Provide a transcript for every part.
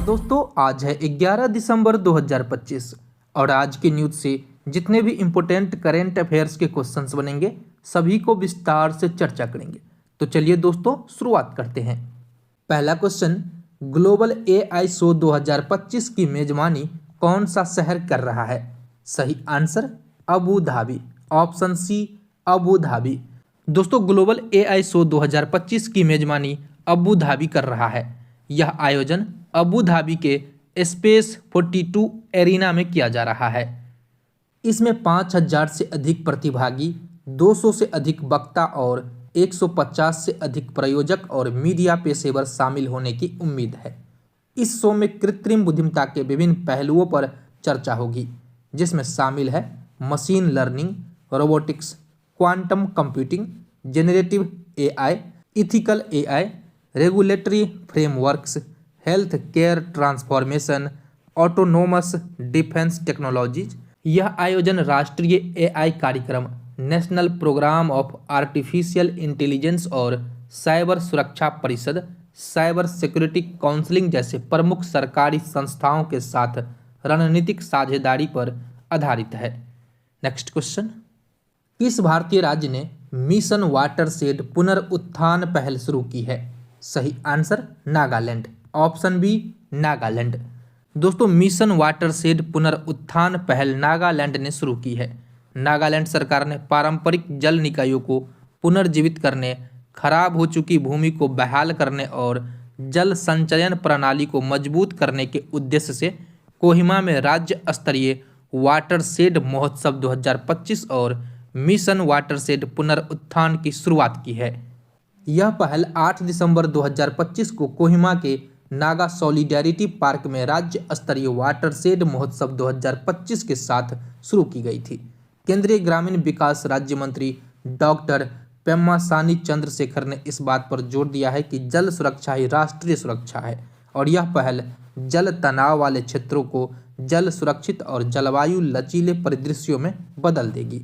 दोस्तों आज है 11 दिसंबर 2025 और आज की न्यूज से जितने भी इम्पोर्टेंट करेंट अफेयर्स के क्वेश्चंस बनेंगे सभी को विस्तार से चर्चा करेंगे। तो चलिए दोस्तों शुरुआत करते हैं। पहला क्वेश्चन, ग्लोबल एआई शो 2025 की मेजबानी कौन सा शहर कर रहा है? सही answer Abu Dhabi, option C Abu Dhabi. दोस्तों ग्लोबल एआई शो 2025 की मेजबानी अबू धाबी कर रहा है। यह आयोजन अबू धाबी के स्पेस 42 एरिना में किया जा रहा है। इसमें 5000 से अधिक प्रतिभागी, 200 से अधिक वक्ता और 150 से अधिक प्रायोजक और मीडिया पेशेवर शामिल होने की उम्मीद है। इस शो में कृत्रिम बुद्धिमत्ता के विभिन्न पहलुओं पर चर्चा होगी, जिसमें शामिल है machine learning, robotics, quantum computing, generative AI, ethical AI, regulatory frameworks, health care transformation, autonomous defence technologies. यह आयोजन राष्ट्रीय एआई कार्यक्रम, national programme of artificial intelligence और साइबर सुरक्षा परिषद, साइबर सिक्योरिटी काउंसिलिंग जैसे प्रमुख सरकारी संस्थाओं के साथ रणनीतिक साझेदारी पर आधारित है। नेक्स्ट क्वेश्चन, किस भारतीय राज्य ने मिशन वाटरशेड पुनरुत्थान पहल शुरू की है? सही answer Nagaland, option B Nagaland. दोस्तों मिशन वाटरशेड पुनरुत्थान पहल नागालैंड ने शुरू की है। नागालैंड सरकार ने पारंपरिक जल निकायों को पुनर्जीवित करने, खराब हो चुकी भूमि को बहाल करने और जल संचयन प्रणाली को मजबूत करने के उद्देश्य से कोहिमा में राज्य स्तरीय वाटरशेड महोत्सव 2025 और मिशन वाटरशेड पुनरुत्थान की शुरुआत की है। यह पहल 8 दिसंबर 2025 को कोहिमा के नागा सॉलिडेरिटी पार्क में राज्य स्तरीय वाटरशेड महोत्सव 2025 के साथ शुरू की गई थी। केंद्रीय ग्रामीण विकास राज्य मंत्री डॉक्टर पेम्मासानी चंद्रशेखर ने इस बात पर जोर दिया है कि जल सुरक्षा ही राष्ट्रीय सुरक्षा है और यह पहल जल तनाव वाले क्षेत्रों को जल सुरक्षित और जलवायु लचीले परिदृश्यों में बदल देगी।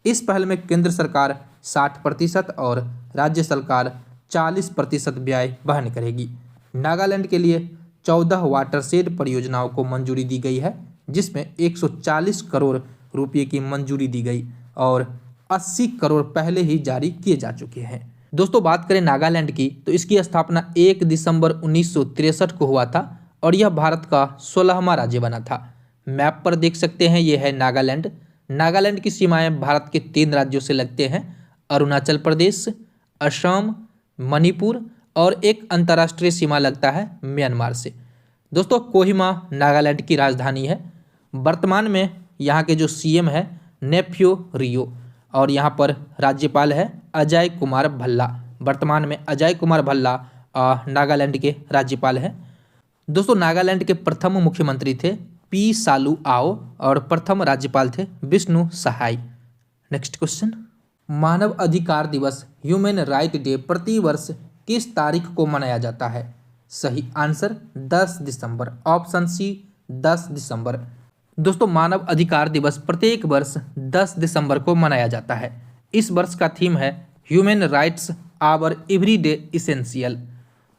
इस पहल में केंद्र सरकार 60% और राज्य सरकार 40% व्यय वहन करेगी। नागालैंड के लिए 14 वाटरशेड परियोजनाओं को मंजूरी दी गई है, जिसमें 140 करोड़ रुपये की मंजूरी दी गई और 80 करोड़ पहले ही जारी किए जा चुके हैं। दोस्तों बात करें नागालैंड की तो इसकी स्थापना 1 दिसंबर 1963 को हुआ था और यह भारत का 16वां राज्य बना था। मैप पर देख सकते हैं यह है नागालैंड। नागालैंड की सीमाएं भारत के 3 राज्यों से लगते हैं, अरुणाचल प्रदेश, असम, मणिपुर और एक अंतर्राष्ट्रीय सीमा लगता है म्यांमार से। दोस्तों कोहिमा नागालैंड की राजधानी है। वर्तमान में यहाँ के जो सीएम है नेफ्यू रियो और यहाँ पर राज्यपाल है अजय कुमार भल्ला। वर्तमान में अजय कुमार भल्ला नागालैंड के राज्यपाल हैं। दोस्तों नागालैंड के प्रथम मुख्यमंत्री थे पी सालू आओ और प्रथम राज्यपाल थे विष्णु सहाय। नेक्स्ट क्वेश्चन, मानव अधिकार दिवस ह्यूमन राइट डे प्रतिवर्ष किस तारीख को मनाया जाता है? सही आंसर 10 दिसंबर, ऑप्शन सी 10 दिसंबर। दोस्तों मानव अधिकार दिवस प्रत्येक वर्ष 10 दिसंबर को मनाया जाता है। इस वर्ष का थीम है human rights our everyday essential.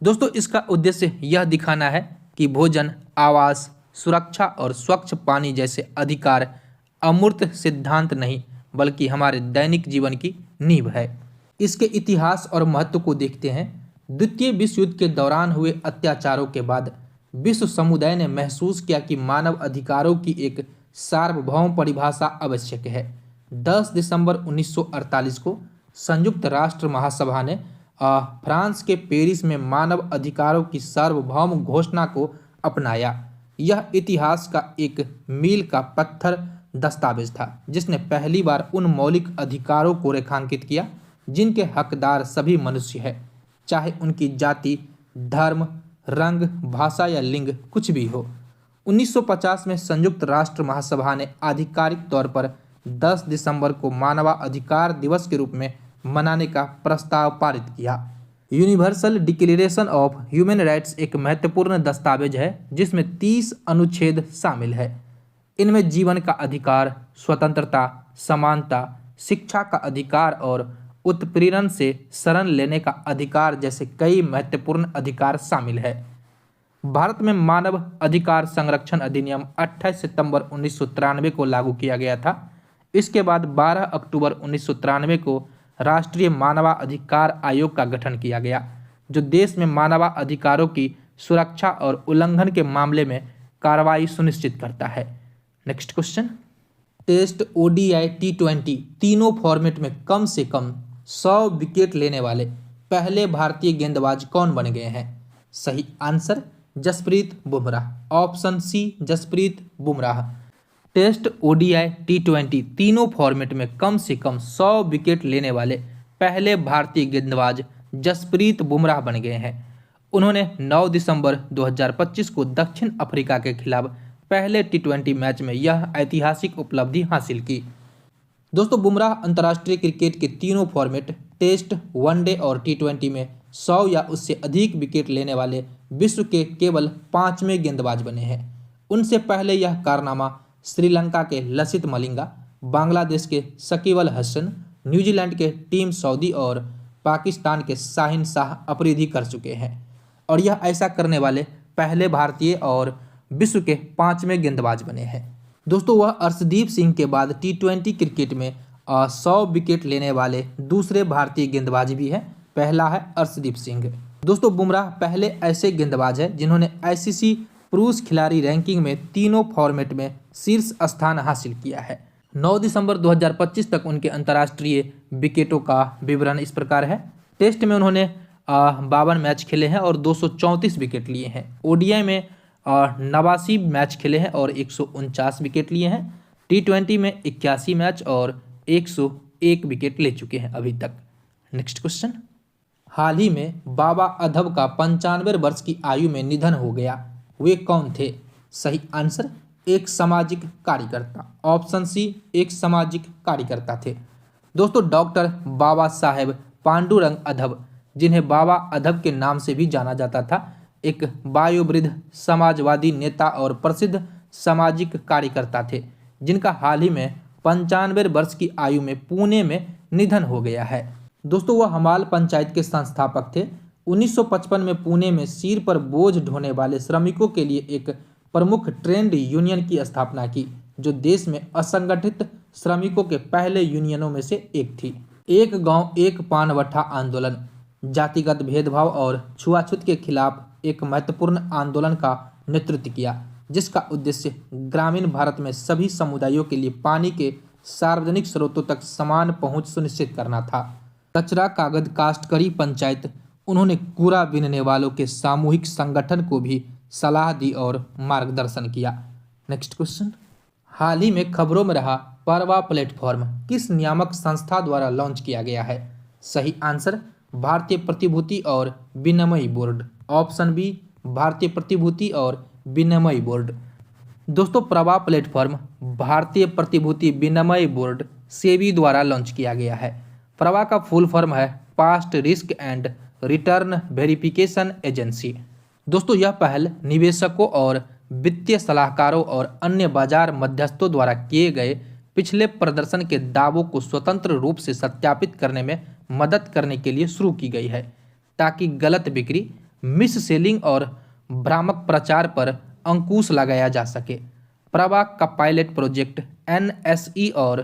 दोस्तों इसका उद्देश्य यह दिखाना है कि भोजन, आवास, सुरक्षा और स्वच्छ पानी जैसे अधिकार अमूर्त सिद्धांत नहीं बल्कि हमारे दैनिक जीवन की नींव है। इसके इतिहास और महत्व को देखते हैं। द्वितीय विश्व युद्ध के दौरान हुए अत्याचारों के बाद विश्व समुदाय ने महसूस किया कि मानव अधिकारों की एक सार्वभौम परिभाषा आवश्यक है। 10 दिसंबर 1948 को संयुक्त राष्ट्र महासभा ने फ्रांस के पेरिस में मानव अधिकारों की सार्वभौम घोषणा को अपनाया। यह इतिहास का एक मील का पत्थर दस्तावेज था, जिसने पहली बार उन मौलिक अधिकारों को रेखांकित किया जिनके हकदार सभी मनुष्य हैं, चाहे उनकी जाति, धर्म, रंग, भाषा या लिंग कुछ भी हो। 1950 में संयुक्त राष्ट्र महासभा ने आधिकारिक तौर पर 10 दिसंबर को मानवाधिकार दिवस के रूप में मनाने का प्रस्ताव पारित किया। Universal declaration of human rights एक महत्वपूर्ण दस्तावेज है जिसमें 30 अनुच्छेद शामिल है। इनमें जीवन का अधिकार, स्वतंत्रता, समानता, शिक्षा का अधिकार और उत्पीड़न से शरण लेने का अधिकार जैसे कई महत्वपूर्ण अधिकार शामिल है। भारत में मानव अधिकार संरक्षण अधिनियम 28 सितंबर 1993 को लागू किया गया था। इसके बाद 12 अक्टूबर 1993 को राष्ट्रीय मानवाधिकार आयोग का गठन किया गया, जो देश में मानवाधिकारों की सुरक्षा और उल्लंघन के मामले में कार्रवाई सुनिश्चित करता है। नेक्स्ट क्वेश्चन, टेस्ट, ओडीआई, टी20 तीनों फॉर्मेट में कम से कम 100 विकेट लेने वाले पहले भारतीय गेंदबाज कौन बन गए हैं? सही answer Jasprit Bumrah. Option C Jasprit Bumrah. Test, ODI, टी20 तीनों फॉर्मेट में कम से कम 100 विकेट लेने वाले पहले भारतीय गेंदबाज जसप्रीत बुमराह बन गए हैं। उन्होंने 9 दिसंबर 2025 को दक्षिण अफ्रीका के खिलाफ पहले टी20 मैच में यह ऐतिहासिक उपलब्धि हासिल की। दोस्तों, बुमराह अंतर्राष्ट्रीय क्रिकेट के तीनों फॉर्मेट टेस्ट, वनडे और टी20 में 100 या उससे अधिक विकेट लेने वाले विश्व के केवल 5वें गेंदबाज बने हैं। उनसे पहले यह कारनामा श्रीलंका के लसित मलिंगा, बांग्लादेश के शकीब अल हसन, न्यूजीलैंड के टीम सऊदी और पाकिस्तान के शाहीन शाह अफरीदी कर चुके हैं, और यह ऐसा करने वाले पहले भारतीय और विश्व के 5वें गेंदबाज बने हैं। दोस्तों, वह अर्शदीप सिंह के बाद टी20 क्रिकेट में 100 विकेट लेने वाले दूसरे भारतीय गेंदबाज भी हैं। पहला है अर्शदीप सिंह। दोस्तों, बुमराह पहले ऐसे गेंदबाज हैं जिन्होंने आईसीसी पुरुष खिलाड़ी रैंकिंग में तीनों फॉर्मेट में शीर्ष स्थान हासिल किया है। 9 दिसंबर 2025 तक उनके अंतर्राष्ट्रीय विकेटों का विवरण इस प्रकार है। टेस्ट में उन्होंने 52 मैच खेले हैं और 234 विकेट लिए हैं। ओडीआई में 89 मैच खेले हैं और 149 विकेट लिए हैं। टी20 में 81 मैच और 101 विकेट ले चुके हैं अभी तक। नेक्स्ट क्वेश्चन, हाल ही में बाबा अधब का 95 वर्ष की आयु में निधन हो गया, वे कौन थे? सही आंसर एक सामाजिक कार्यकर्ता। ऑप्शन सी एक सामाजिक कार्यकर्ता थे। दोस्तों, डॉक्टर बाबा साहेब पांडुरंग अधब, जिन्हें बाबा अधब के नाम से भी जाना जाता था, एक वयोवृद्ध समाजवादी नेता और प्रसिद्ध सामाजिक कार्यकर्ता थे, जिनका हाल ही में 95 वर्ष की आयु में पुणे में निधन हो गया है। दोस्तों, वह हमाल पंचायत के संस्थापक थे। 1955 में पुणे में सिर पर बोझ ढोने वाले श्रमिकों के लिए एक प्रमुख ट्रेड यूनियन की स्थापना की, जो देश में असंगठित श्रमिकों के पहले यूनियनों में से एक थी। एक गांव एक पान वठा आंदोलन, जातिगत भेदभाव और छुआछूत के खिलाफ एक महत्वपूर्ण आंदोलन का नेतृत्व किया, जिसका उद्देश्य ग्रामीण भारत में सभी समुदायों के लिए पानी के सार्वजनिक स्रोतों तक समान पहुंच सुनिश्चित करना था। कचरा कागज काश्तकरी पंचायत, उन्होंने कूड़ा बीनने वालों के सामूहिक संगठन को भी सलाह दी और मार्गदर्शन किया। नेक्स्ट क्वेश्चन, हाल ही में खबरों में रहा परवा प्लेटफॉर्म किस नियामक संस्था द्वारा लॉन्च किया गया है? सही आंसर भारतीय प्रतिभूति और विनिमय बोर्ड। ऑप्शन बी भारतीय प्रतिभूति और विनिमय बोर्ड। दोस्तों, प्रवा प्लेटफॉर्म भारतीय प्रतिभूति विनिमय बोर्ड सेबी द्वारा लॉन्च किया गया है। प्रवा का फुल फॉर्म है past risk and return verification agency. दोस्तों, यह पहल निवेशकों और वित्तीय सलाहकारों और अन्य बाजार मध्यस्थों द्वारा किए गए पिछले प्रदर्शन के दावों को स्वतंत्र रूप से सत्यापित करने में मदद करने के लिए शुरू की गई है, ताकि गलत बिक्री, मिस सेलिंग और भ्रामक प्रचार पर अंकुश लगाया जा सके। प्रवा का पायलट प्रोजेक्ट एनएसई और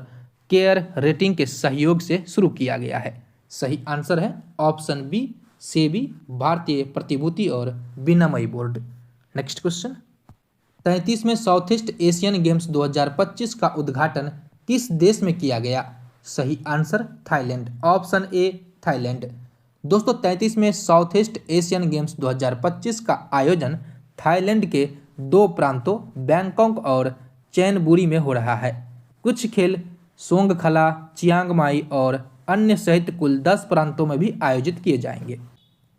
केयर रेटिंग के सहयोग से शुरू किया गया है। सही आंसर है ऑप्शन बी सेबी, भारतीय प्रतिभूति और विनिमय बोर्ड। नेक्स्ट क्वेश्चन, 33वें साउथ ईस्ट एशियन गेम्स 2025 का उद्घाटन किस देश में किया गया? सही answer Thailand. Option A Thailand. दोस्तों, 33वें साउथ ईस्ट एशियन गेम्स 2025 का आयोजन थाईलैंड के 2 प्रांतों बैंकॉक और चैनबुरी में हो रहा है। कुछ खेल सोंगखला, चियांग माई और अन्य सहित कुल 10 प्रांतों में भी आयोजित किए जाएंगे।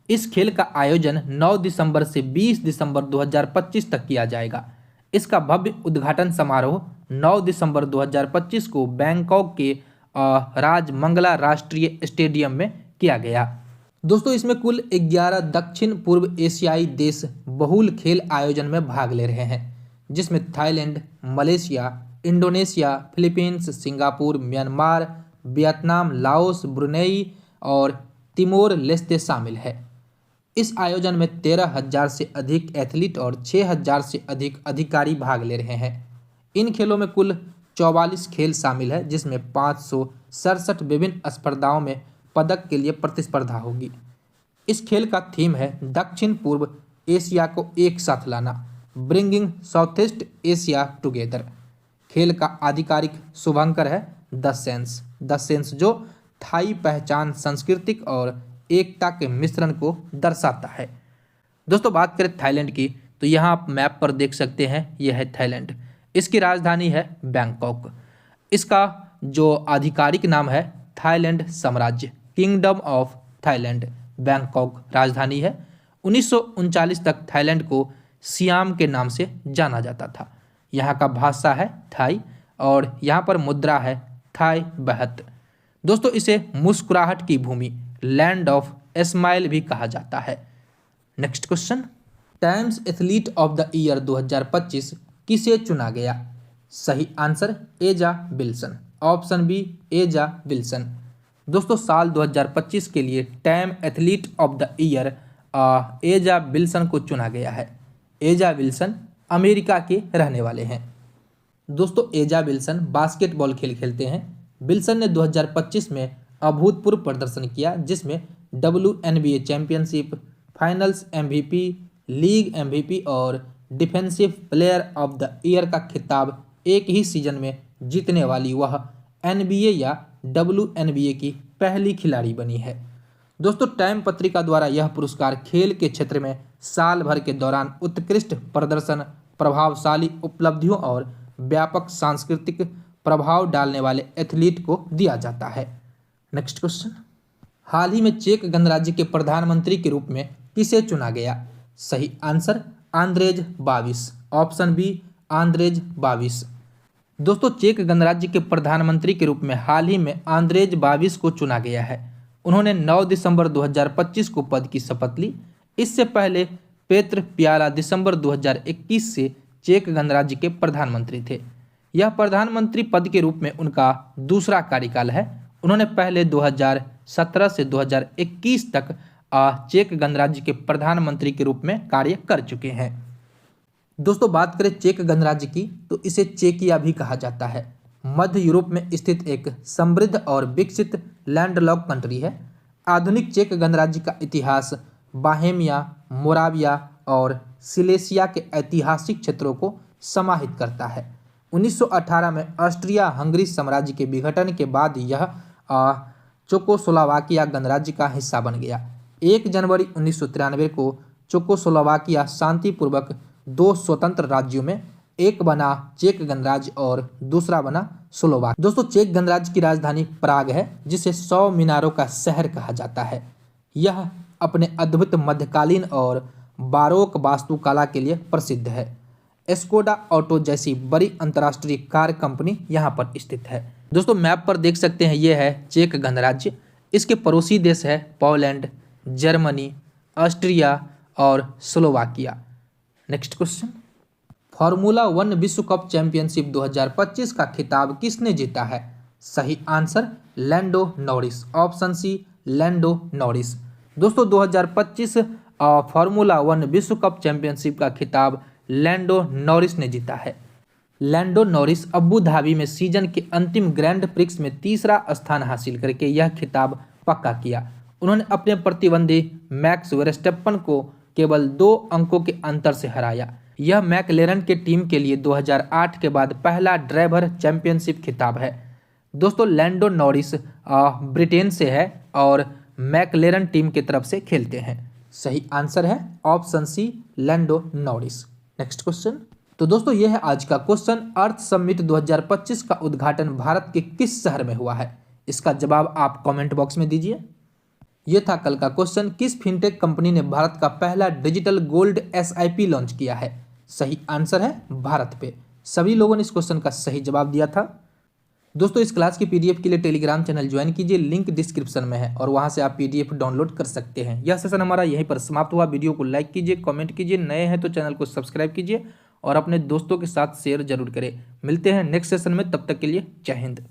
इस खेल का आयोजन 9 दिसंबर से 20 दिसंबर 2025 तक किया जाएगा। इसका भव्य उद्घाटन समारोह 9 दिसंबर 2025 को बैंकॉक के राजमंगला राष्ट्रीय स्टेडियम में किया गया। दोस्तों, इसमें कुल 11 दक्षिण पूर्व एशियाई देश बहुल खेल आयोजन में भाग ले रहे हैं, जिसमें Thailand, Malaysia, Indonesia, Philippines, Singapore, Myanmar, Vietnam, Laos, Brunei और तिमोर लेस्ते शामिल है। इस आयोजन में 13,000 से अधिक एथलीट और 6,000 से अधिक अधिकारी भाग ले रहे हैं। इन खेलों में कुल 44 खेल शामिल है, जिसमें 567 विभिन्न स्पर्धाओं में पदक के लिए प्रतिस्पर्धा होगी। इस खेल का थीम है दक्षिण पूर्व एशिया को एक साथ लाना, bringing south east Asia together. खेल का आधिकारिक शुभंकर है द सेंस, जो थाई पहचान, सांस्कृतिक और एकता के मिश्रण को दर्शाता है। दोस्तों बात करें थाईलैंड की, तो यहाँ आप मैप पर देख सकते हैं, यह है थाईलैंड। इसकी राजधानी है बैंकॉक। इसका जो आधिकारिक नाम है थाईलैंड साम्राज्य, किंगडम ऑफ थाईलैंड, बैंकॉक राजधानी है। 1939 तक थाईलैंड को सियाम के नाम से जाना जाता था। यहाँ का भाषा है थाई और यहाँ पर मुद्रा है थाई बहत। दोस्तों इसे मुस्कुराहट की भूमि, लैंड ऑफ स्माइल भी कहा जाता है। Next question, times athlete of the year 2025 किसे चुना गया? सही आंसर एजा विल्सन, ऑप्शन बी एजा विल्सन। दोस्तों साल 2025 के लिए time athlete of the year एजा विल्सन को चुना गया है। एजा विल्सन अमेरिका के रहने वाले हैं। दोस्तों एजा विल्सन बास्केटबॉल खेल खेलते हैं। विल्सन ने 2025 में अभूतपूर्व प्रदर्शन किया, जिसमें WNBA championship, finals MVP, league MVP और defensive player of the year का खिताब एक ही सीजन में जीतने वाली वह NBA या WNBA की पहली खिलाड़ी बनी है। दोस्तों टाइम पत्रिका द्वारा यह पुरस्कार खेल के क्षेत्र में साल भर के दौरान उत्कृष्ट प्रदर्शन, प्रभावशाली उपलब्धियों और व्यापक सांस्कृतिक प्रभाव डालने वाले एथलीट को दिया जाता है। नेक्स्ट क्वेश्चन, हाल ही में चेक गणराज्य के प्रधानमंत्री के रूप में किसे चुना गया? सही answer Andrej Babis, option B Andrej Babis. दोस्तों चेक गणराज्य के प्रधानमंत्री के रूप में हाल ही में आंद्रेज बाबिश को चुना गया है। उन्होंने 9 दिसंबर 2025 को पद की शपथ ली। इससे पहले पेत्र प्याला दिसंबर 2021 से चेक गणराज्य के प्रधानमंत्री थे। यह प्रधानमंत्री पद के रूप में उनका दूसरा कार्यकाल है। उन्होंने पहले 2017 से 2021 तक चेक गणराज्य के प्रधानमंत्री के रूप में कार्य कर चुके हैं। दोस्तों बात करें चेक गणराज्य की, तो इसे चेकिया भी कहा जाता है। मध्य यूरोप में स्थित एक समृद्ध और विकसित लैंडलॉक कंट्री है। आधुनिक चेक गणराज्य का इतिहास बाहेमिया, मोराविया और सिलेसिया के ऐतिहासिक क्षेत्रों को समाहित करता है। 1918 में ऑस्ट्रिया हंगरी साम्राज्य के विघटन के बाद यह चेकोस्लोवाकिया गणराज्य का हिस्सा बन गया। 1 जनवरी 1993 को चेकोस्लोवाकिया शांतिपूर्वक 2 स्वतंत्र राज्यों में एक बना चेक गणराज्य और दूसरा बना स्लोवाक। दोस्तों चेक गणराज्य की राजधानी प्राग है, जिसे 100 मीनारों का शहर कहा जाता है। यह अपने अद्भुत मध्यकालीन और बारोक वास्तुकला के लिए प्रसिद्ध है। स्कोडा ऑटो जैसी बड़ी अंतर्राष्ट्रीय कार कंपनी यहाँ पर स्थित है। दोस्तों मैप पर देख सकते हैं, ये है चेक गणराज्य। इसके पड़ोसी देश है पोलैंड, जर्मनी, ऑस्ट्रिया और स्लोवाकिया। नेक्स्ट क्वेश्चन, फार्मूला 1 विश्व कप चैंपियनशिप 2025 का खिताब किसने जीता है? सही answer Lando Norris, option C Lando Norris. दोस्तों 2025 फार्मूला 1 विश्व कप चैंपियनशिप का खिताब लैंडो नॉरिस ने जीता है। लैंडो नॉरिस अबू धाबी में सीजन के अंतिम ग्रैंड प्रिक्स में तीसरा स्थान हासिल करके यह खिताब पक्का किया। उन्होंने अपने प्रतिद्वंदी मैक्स वर्स्टेपन को केवल 2 अंकों के अंतर से हराया। यह मैकलेरन के टीम के लिए 2008 के बाद पहला ड्राइवर चैंपियनशिप खिताब है। दोस्तों लैंडो नॉरिस ब्रिटेन से है और मैकलेरन टीम की तरफ से खेलते हैं। सही आंसर है option C Lando Norris. Next question, तो दोस्तों यह है आज का क्वेश्चन, अर्थ समिट 2025 का उद्घाटन भारत के किस शहर में हुआ है? इसका जवाब आप कमेंट बॉक्स में दीजिए। यह था कल का क्वेश्चन, किस फिनटेक कंपनी ने भारत का पहला डिजिटल गोल्ड SIP लॉन्च किया है? सही आंसर है भारत पे। सभी लोगों ने इस क्वेश्चन का सही जवाब दिया था। दोस्तों इस क्लास की PDF के लिए टेलीग्राम चैनल ज्वाइन कीजिए, लिंक डिस्क्रिप्शन में है और वहां से आप PDF डाउनलोड कर सकते हैं। यह सेशन हमारा यहीं पर समाप्त हुआ। वीडियो को लाइक कीजिए, कमेंट कीजिए, नए हैं तो चैनल को सब्सक्राइब कीजिए और अपने दोस्तों के साथ शेयर जरूर करें। मिलते हैं नेक्स्ट सेशन में, तब तक के लिए जय हिंद।